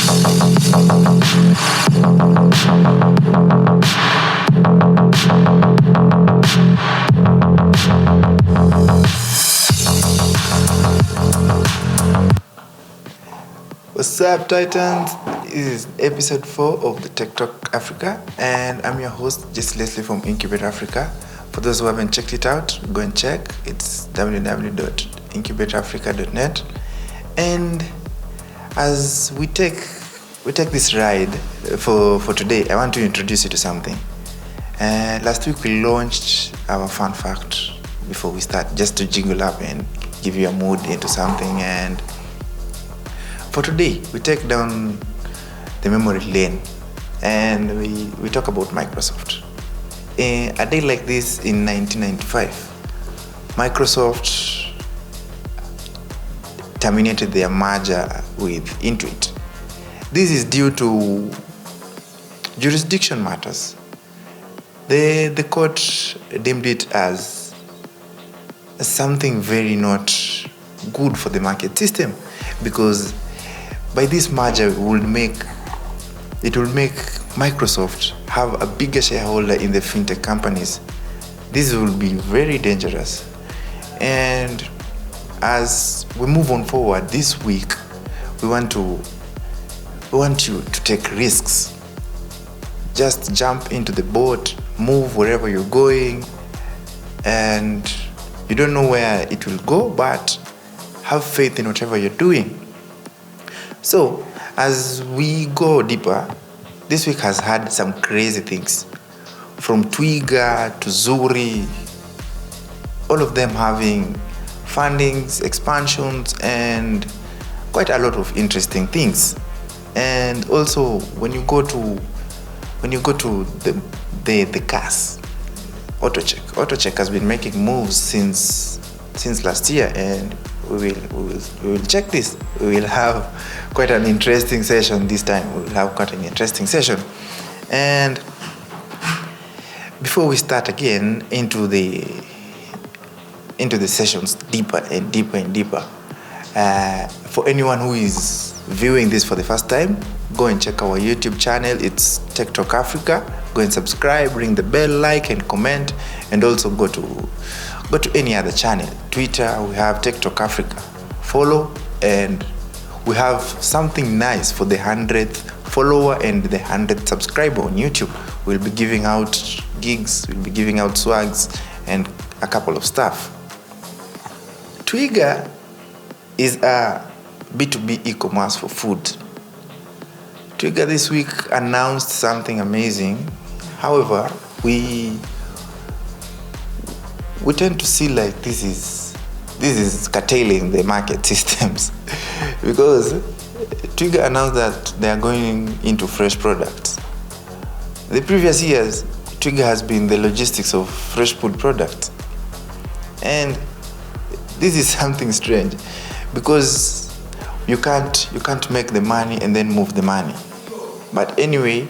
What's up, Titans? This is episode 4 of the Tech Talk Africa, and I'm your host, Jesse Leslie from Incubate Africa. For those who haven't checked it out, go and check. It's www.incubateafrica.net. And as we take this ride for today, I want to introduce you to something. Last week we launched our fun fact before we start, just to jingle up and give you a mood into something. And for today, we take down the memory lane and we talk about Microsoft. A day like this in 1995, Microsoft terminated their merger with Intuit. This is due to jurisdiction matters. The court deemed it as something very not good for the market system, because by this merger it will make Microsoft have a bigger shareholder in the fintech companies. This will be very dangerous. And as we move on forward this week, we want you to take risks. Just jump into the boat, move wherever you're going, and you don't know where it will go, but have faith in whatever you're doing. So, as we go deeper, this week has had some crazy things. From Twiga to Zuri, all of them having fundings, expansions, and quite a lot of interesting things. And also, when you go to the cars, Autocheck has been making moves since last year, and we will check this. We will have quite an interesting session this time. And before we start again into the sessions deeper and deeper, for anyone who is viewing this for the first time, go and check our YouTube channel. It's Tech Talk Africa. Go and subscribe, ring the bell, like and comment, and also go to any other channel. Twitter, we have Tech Talk Africa. Follow, and we have something nice for the 100th follower and the 100th subscriber on YouTube. We'll be giving out gigs, we'll be giving out swags, and a couple of stuff. Twiga is a B2B e-commerce for food. Twiga this week announced something amazing. However, we tend to see like this is curtailing the market systems because Twiga announced that they are going into fresh products. The previous years, Twiga has been the logistics of fresh food products, and this is something strange because you can't make the money and then move the money. But anyway,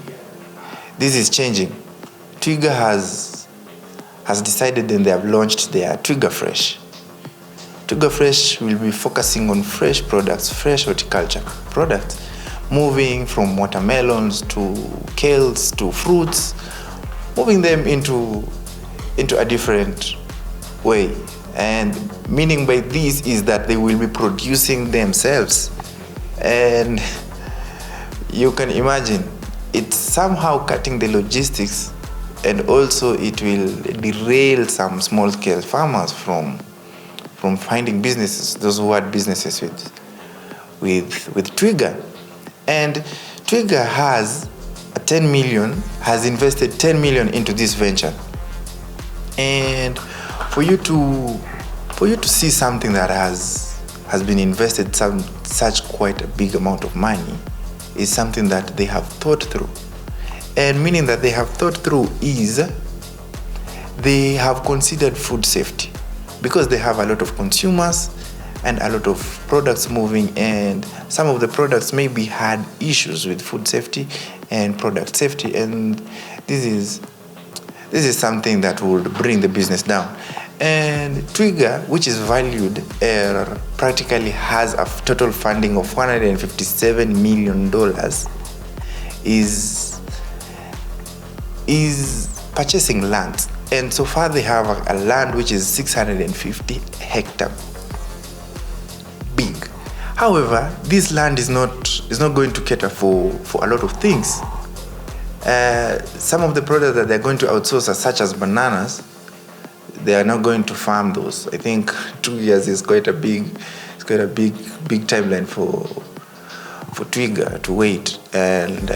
this is changing. Twiga has decided, and they have launched their Twiga Fresh. Twiga Fresh will be focusing on fresh products, fresh horticulture products, moving from watermelons to kales to fruits, moving them into a different way. And meaning by this is that they will be producing themselves. And you can imagine, it's somehow cutting the logistics, and also it will derail some small-scale farmers from finding businesses, those who had businesses with Twiga. And Twiga has invested 10 million into this venture. And for you to see something that has been invested such quite a big amount of money is something that they have thought through. And meaning that they have thought through is they have considered food safety, because they have a lot of consumers and a lot of products moving, and some of the products maybe had issues with food safety and product safety, and this is something that would bring the business down. And Twiga, which is valued, practically has a total funding of $157 million, is purchasing land. And so far they have a land which is 650 hectares big. However, this land is not going to cater for a lot of things. Some of the products that they're going to outsource are such as bananas. They are not going to farm those. I think 2 years is quite a big timeline for Twiga to wait. And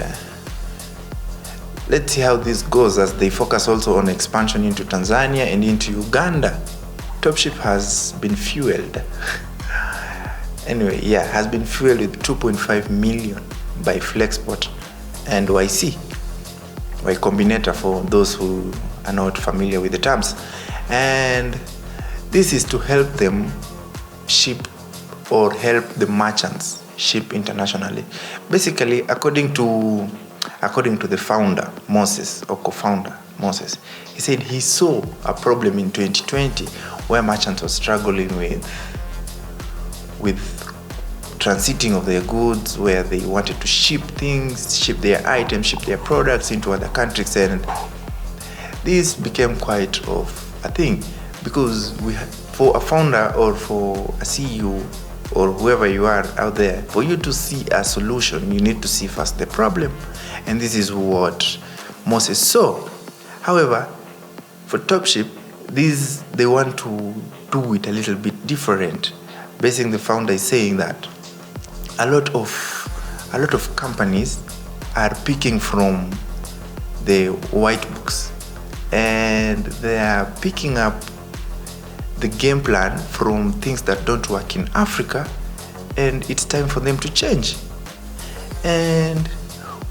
let's see how this goes as they focus also on expansion into Tanzania and into Uganda. Topship has been fueled. Has been fueled with 2.5 million by Flexport and YC, Y Combinator for those who are not familiar with the terms. And this is to help them ship or help the merchants ship internationally. Basically, according to the founder, Moses, or co-founder, Moses, he said he saw a problem in 2020 where merchants were struggling with transiting of their goods, where they wanted to ship things, ship their items, ship their products into other countries. And this became quite of a thing, because for a founder or for a CEO or whoever you are out there, for you to see a solution, you need to see first the problem. And this is what Moses saw. However, for Topship, they want to do it a little bit different. Basically, the founder is saying that a lot of companies are picking from the white books, and they are picking up the game plan from things that don't work in Africa, and it's time for them to change. And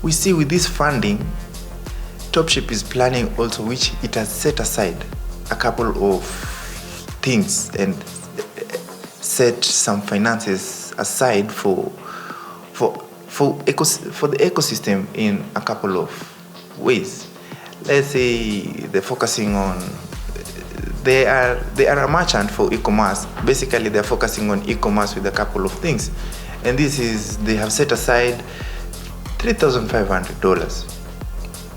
we see with this funding, Topship is planning also, which it has set aside a couple of things and set some finances aside for the ecosystem in a couple of ways. Let's say they're focusing on, they are a merchant for e-commerce. Basically, they're focusing on e-commerce with a couple of things. And this is, they have set aside $3,500.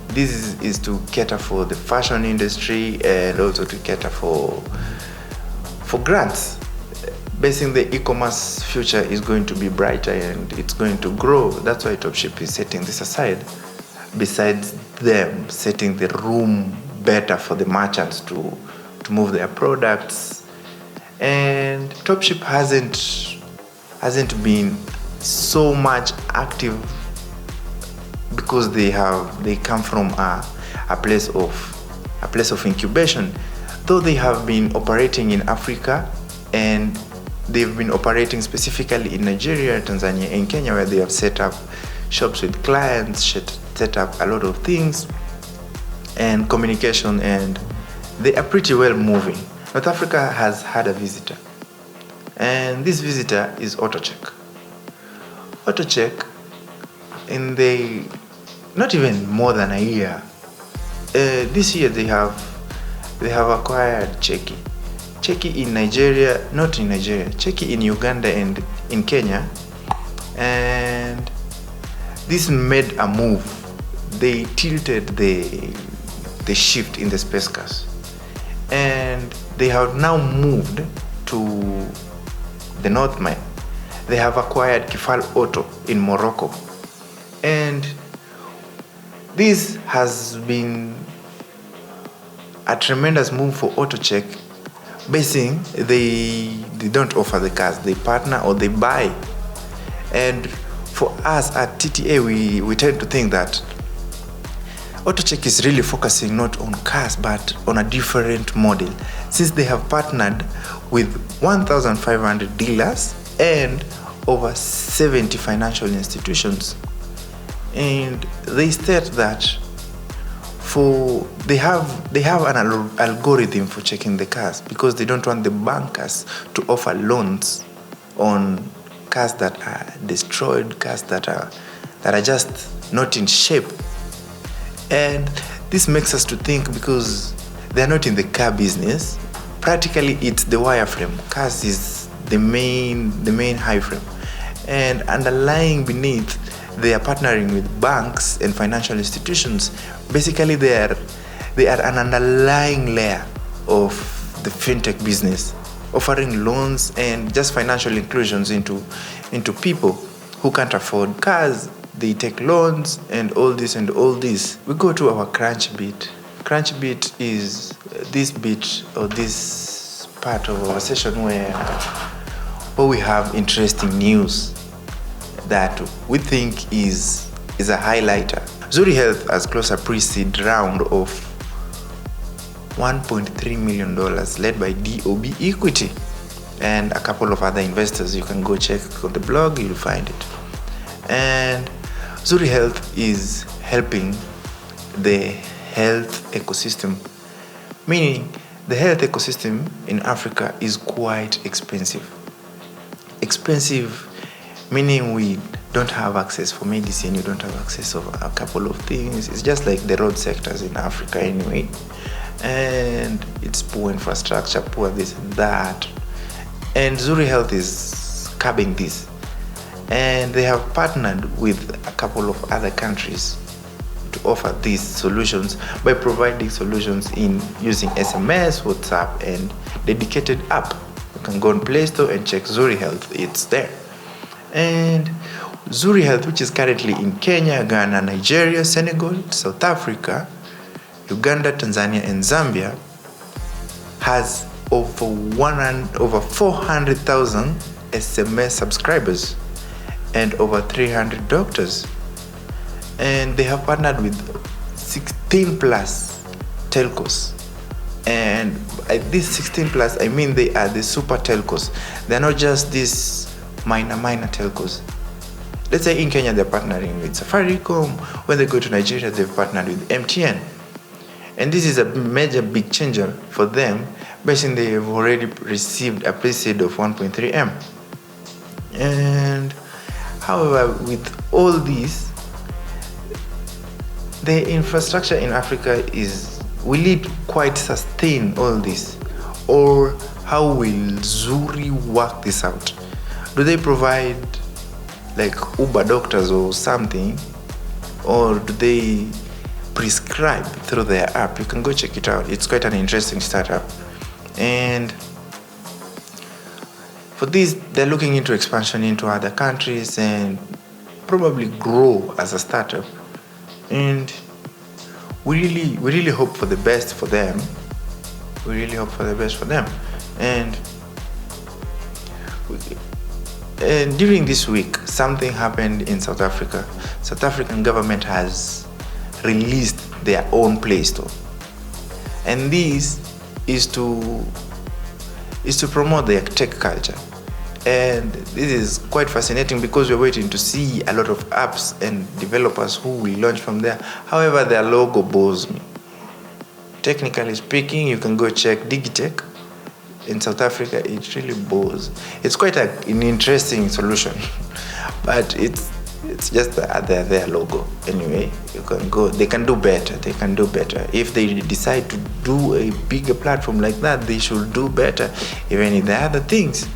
This is to cater for the fashion industry and also to cater for grants. Basically, the e-commerce future is going to be brighter and it's going to grow. That's why Topship is setting this aside. Besides them setting the room better for the merchants to move their products. And Topship hasn't been so much active because they come from a place of incubation. Though they have been operating in Africa, and they've been operating specifically in Nigeria, Tanzania, and Kenya, where they have set up shops with clients, set up a lot of things and communication, and they are pretty well moving. North Africa has had a visitor, and this visitor is Autocheck. Autocheck, not even more than a year, this year they have acquired Cheki in Nigeria, not in Nigeria, Cheki in Uganda and in Kenya, and this made a move. They tilted the shift in the space cars, and they have now moved to the North Mine. They have acquired KIFAL Auto in Morocco, and this has been a tremendous move for Autocheck. Basically, they don't offer the cars, they partner or they buy. And for us at TTA, we tend to think that Autocheck is really focusing not on cars but on a different model, since they have partnered with 1,500 dealers and over 70 financial institutions. And they state that they have an algorithm for checking the cars, because they don't want the bankers to offer loans on cars that are destroyed, cars that are just not in shape. And this makes us to think, because they're not in the car business, practically it's the wireframe. CAS is the main high frame, and underlying beneath, they are partnering with banks and financial institutions. Basically, they are an underlying layer of the fintech business, offering loans and just financial inclusions into people who can't afford cars. They take loans and all this. We go to our crunch bit. Crunch bit is this bit or this part of our session where we have interesting news that we think is a highlighter. Zuri Health has closed a pre-seed round of $1.3 million led by DOB Equity and a couple of other investors. You can go check on the blog, you'll find it. And Zuri Health is helping the health ecosystem, meaning the health ecosystem in Africa is quite expensive. Expensive meaning we don't have access for medicine, you don't have access to a couple of things. It's just like the road sectors in Africa anyway. And it's poor infrastructure, poor this and that. And Zuri Health is curbing this. And they have partnered with a couple of other countries to offer these solutions by providing solutions in using SMS, WhatsApp, and dedicated app. You can go on Play Store and check Zuri Health, it's there. And Zuri Health, which is currently in Kenya, Ghana, Nigeria, Senegal, South Africa, Uganda, Tanzania, and Zambia, has over 400,000 SMS subscribers and over 300 doctors. And they have partnered with 16 plus telcos. And by these 16 plus, I mean they are the super telcos. They're not just these minor telcos. Let's say in Kenya they're partnering with Safaricom. When they go to Nigeria, they've partnered with MTN. And this is a major big changer for them, basically they've already received a pre-seed of 1.3 M. And however, with all this, the infrastructure in Africa will it quite sustain all this? Or how will Zuri work this out? Do they provide like Uber doctors or something? Or do they prescribe through their app? You can go check it out. It's quite an interesting startup. And for this, they're looking into expansion into other countries and probably grow as a startup. And we really hope for the best for them. And during this week, something happened in South Africa. South African government has released their own Play Store. And this is to promote their tech culture. And this is quite fascinating because we're waiting to see a lot of apps and developers who will launch from there. However, their logo bores me. Technically speaking, you can go check Digitech in South Africa. It really bores. It's quite an interesting solution, but it's just their logo. Anyway, you can go. They can do better. If they decide to do a bigger platform like that, they should do better. Even in the other things.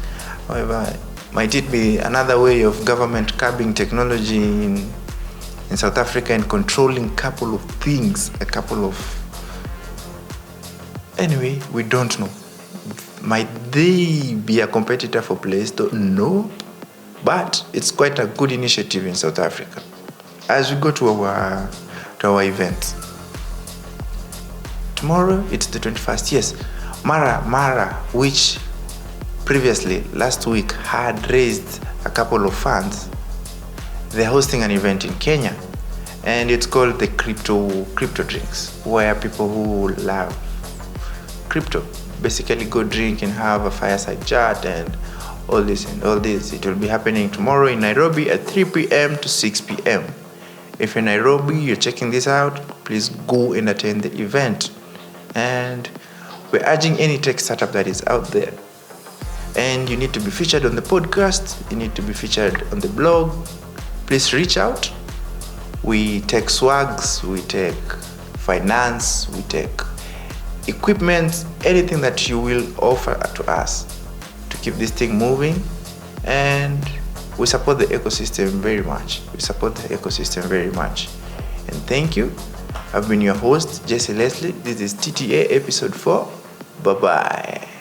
However, might it be another way of government curbing technology in South Africa and controlling a couple of things, Anyway, we don't know. Might they be a competitor for Play Store? No. But it's quite a good initiative in South Africa. As we go to our event. Tomorrow, it's the 21st. Yes, Mara, which previously, last week, had raised a couple of funds. They're hosting an event in Kenya. And it's called the Crypto Drinks, where people who love crypto basically go drink and have a fireside chat and all this. It will be happening tomorrow in Nairobi at 3 p.m. to 6 p.m. If you're in Nairobi, you're checking this out, please go and attend the event. And we're urging any tech startup that is out there. And you need to be featured on the podcast, you need to be featured on the blog. Please reach out. We take swags, we take finance, we take equipment, anything that you will offer to us to keep this thing moving. And we support the ecosystem very much. And thank you. I've been your host, Jesse Leslie. This is TTA episode 4. Bye-bye.